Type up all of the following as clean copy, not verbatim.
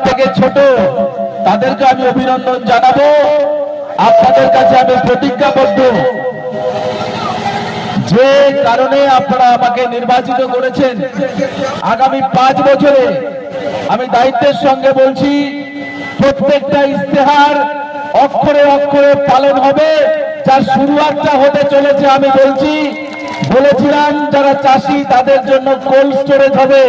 থেকে ছোট তাদেরকে আমি অভিনন্দন জানাবো। আপনাদের কাছে আমি প্রতিজ্ঞাবদ্ধ, যে কারণে আপনারা আমাকে নির্বাচিত করেছেন, আগামী 5 বছরে আমি দায়িত্বের সঙ্গে বলছি, প্রত্যেকটা ইস্তেহার অক্ষরে অক্ষরে পালন হবে। যার শুরুয়াতটা হতে চলেছে, আমি বলেছিলাম যারা চাষি তাদের জন্য কোল্ড স্টোরেজ হবে,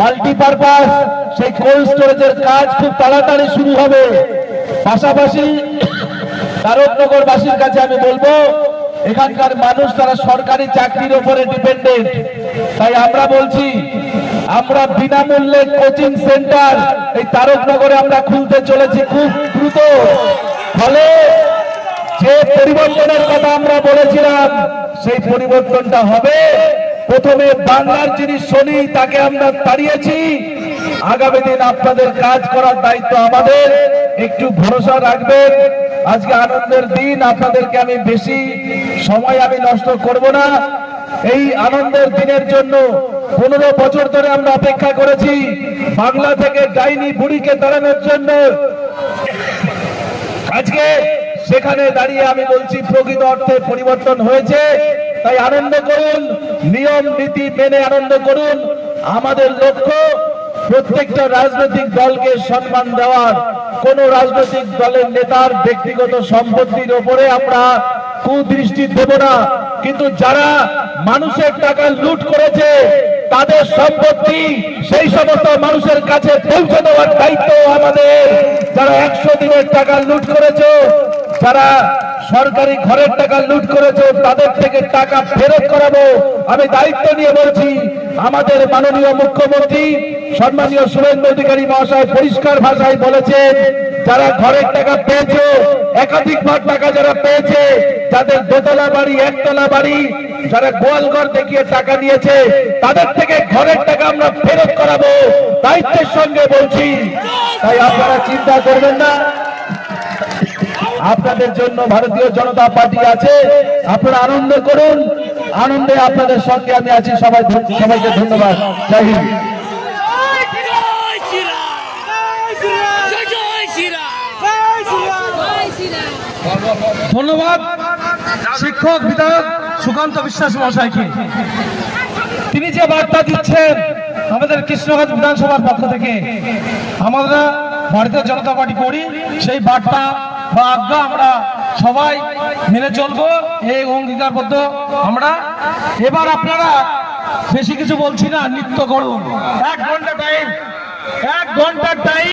মাল্টিপারপাস, সেই কোল্ড স্টোরেজের কাজ খুব তাড়াতাড়ি শুরু হবে। পাশাপাশি তারকনগরবাসীর কাছে আমি বলবো, এখানকার মানুষ তারা সরকারি চাকরির উপরে ডিপেন্ডেন্ট, তাই আমরা বলছি আমরা বিনামূল্যে কোচিং সেন্টার এই তারকনগরে আমরা খুলতে চলেছি খুব দ্রুত। ফলে যে পরিবর্তনের কথা আমরা বলেছিলাম সেই পরিবর্তনটা হবে। প্রথমে বাংলার যিনি শনি তাকে আমরা তাড়িয়েছি, আগামী দিন আপনাদের কাজ করার দায়িত্ব আমাদের, একটু ভরসা রাখবেন। আজকে আনন্দের দিন, আপনাদেরকে আমি বেশি সময় আমি নষ্ট করব না। এই আনন্দের দিনের জন্য 15 বছর ধরে আমরা অপেক্ষা করেছি, বাংলা থেকে ডাইনি বুড়িকে তাড়ানোর জন্য। আজকে সেখানে দাঁড়িয়ে আমি বলছি প্রকৃত অর্থে পরিবর্তন হয়েছে, তাই আনন্দ করুন, নিয়ম নীতি মেনে আনন্দ করুন। আমাদের লক্ষ্য প্রত্যেকটা রাজনৈতিক দলকে সম্মান দেওয়ার, কোন রাজনৈতিক দলের নেতার ব্যক্তিগত সম্পত্তির উপরে আমরা কুদৃষ্টি দেব না, কিন্তু যারা মানুষের টাকা লুট করেছে তাদের সম্পত্তি সেই সমস্ত মানুষের কাছে পৌঁছে দেওয়ার দায়িত্ব আমাদের। যারা 100 দিনের টাকা লুট করেছে, যারা সরকারি ঘরের টাকা লুট করেছে, তাদের থেকে টাকা ফেরত করাবো। আমি দায়িত্ব নিয়ে বলছি, আমাদের মাননীয় মুখ্যমন্ত্রী সম্মানীয় শুভেন্দু অধিকারী মহাশয় পরিষ্কার ভাষায় বলেছেন, যারা ঘরের টাকা পেয়েছে, একাধিকবার টাকা যারা পেয়েছে, যাদের দোতলা বাড়ি, একতলা বাড়ি, যারা গোয়ালঘর দেখিয়ে টাকা নিয়েছে, তাদের থেকে ঘরের টাকা আমরা ফেরত করাবো, দায়িত্বের সঙ্গে বলছি। তাই আপনারা চিন্তা করবেন না, আপনাদের জন্য ভারতীয় জনতা পার্টি আছে, আপনারা আনন্দ করুন, আনন্দে আপনাদের সঙ্গে আমি আছি। সবাইকে ধন্যবাদ। জয় হিন্দ। ধন্যবাদ শিক্ষক বিধায়ক সুকান্ত বিশ্বাস মহাশয়কে। তিনি যে বার্তা দিচ্ছেন আমাদের কৃষ্ণগঞ্জ বিধানসভার পক্ষ থেকে, আমরা ভারতীয় জনতা পার্টি করি, সেই বার্তা বা আজ্ঞা আমরা সবাই মেনে চলবো, এই অঙ্গীকারবদ্ধ আমরা। এবার আপনারা বেশি কিছু বলছি না, নৃত্য করুন। 1 ঘন্টা টাইম, 1 ঘন্টার টাইম।